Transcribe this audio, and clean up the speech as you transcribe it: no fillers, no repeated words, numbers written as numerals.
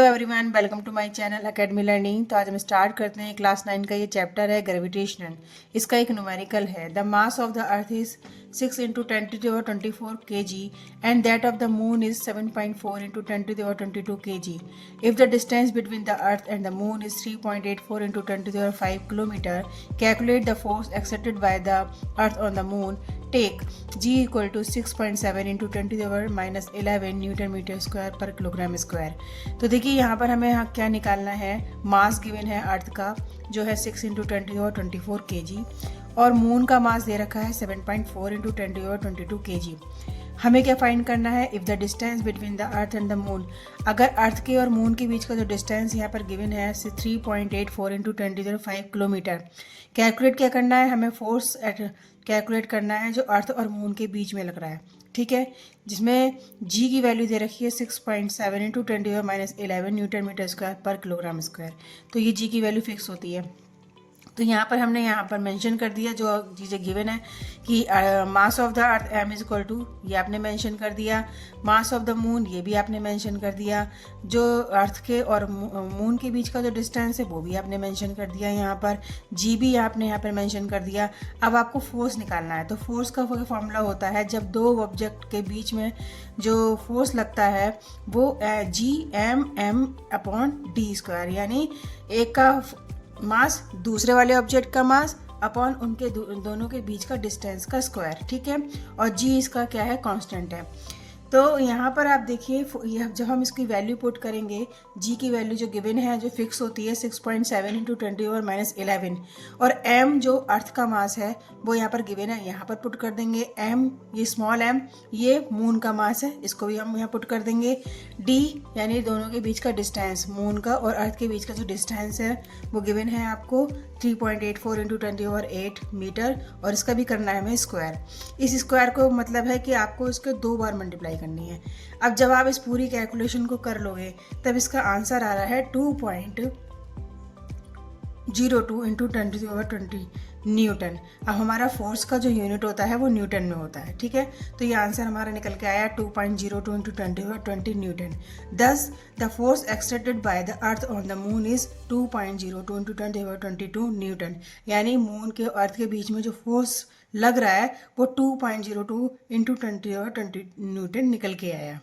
Hello everyone, welcome to my channel academy learning. तो आज हम स्टार्ट करते हैं क्लास 9 का ये चैप्टर है ग्रेविटेशनल। इसका एक न्यूमेरिकल है। The mass of the earth is 6 × 10⁻24 kg and that of the moon is 7.4 × 10⁻22 kg। If the distance between the earth and the moon is 3.84 × 10⁵ kilometre, calculate the force exerted by the earth on the moon. Take G = 6.7 × 10⁻11 newton metre square per kilogram square. तो देखिए यहाँ पर हमें क्या निकालना है। Mass given है अर्थ का जो है 6 × 10⁻24 kg और मून का मास दे रखा है 7.4 × 10⁻22 kg। हमें क्या फाइंड करना है। If the distance between the earth and the moon, अगर अर्थ के और मून के बीच का जो डिस्टेंस यहाँ पर गिवन है 3.84 × 10⁵ किलोमीटर, कैलकुलेट क्या करना है हमें। फोर्स कैलकुलेट करना है जो अर्थ और मून के बीच में लग रहा है, ठीक है, जिसमें जी की वैल्यू दे रखी है 6.7 × 10⁻11 newton metre square per kilogram square. तो ये जी की वैल्यू फिक्स होती है। तो यहाँ पर हमने यहाँ पर मेंशन कर दिया जो चीज़ें गिवन है कि मास ऑफ द अर्थ m = ये आपने मेंशन कर दिया। मास ऑफ द मून ये भी आपने मेंशन कर दिया। जो अर्थ के और मून के बीच का जो डिस्टेंस है वो भी आपने मेंशन कर दिया। यहाँ पर जी भी आपने यहाँ पर मेंशन कर दिया। अब आपको फोर्स निकालना है। तो फोर्स का फॉर्मूला होता है जब दो ऑब्जेक्ट के बीच में जो फोर्स लगता है वो Gm/m/d², यानी एक का मास दूसरे वाले ऑब्जेक्ट का मास अपॉन उनके दोनों के बीच का डिस्टेंस का स्क्वायर, ठीक है। और जी इसका क्या है, कांस्टेंट है। तो यहाँ पर आप देखिए जब हम इसकी वैल्यू पुट करेंगे, जी की वैल्यू जो गिवन है जो फिक्स होती है 6.7 × 10⁻11 और m जो अर्थ का मास है वो यहाँ पर गिवन है, यहाँ पर पुट कर देंगे। m ये स्मॉल m ये मून का मास है, इसको भी हम यहाँ पुट कर देंगे। d यानी दोनों के बीच का डिस्टेंस, मून का और अर्थ के बीच का जो डिस्टेंस है वो गिवन है आपको 3.84 × 10⁸ मीटर और इसका भी करना है हमें स्क्वायर। इस स्क्वायर को मतलब है कि आपको इसके 2 बार मल्टीप्लाई करनी है। अब जब आप इस पूरी कैलकुलेशन को कर लोगे तब इसका आंसर आ रहा है 2.02 × 10⁻20 न्यूटन। अब हमारा फोर्स का जो यूनिट होता है वो न्यूटन में होता है, ठीक है। तो ये आंसर हमारा निकल के आया 2.02 × 10⁻20 न्यूटन। दस the force exerted by the earth on the moon is 2.02 × 10⁻22 Newton, यानी मून के अर्थ के बीच में जो फोर्स लग रहा है वो 2.02 × 10⁻20 न्यूटन निकल के आया।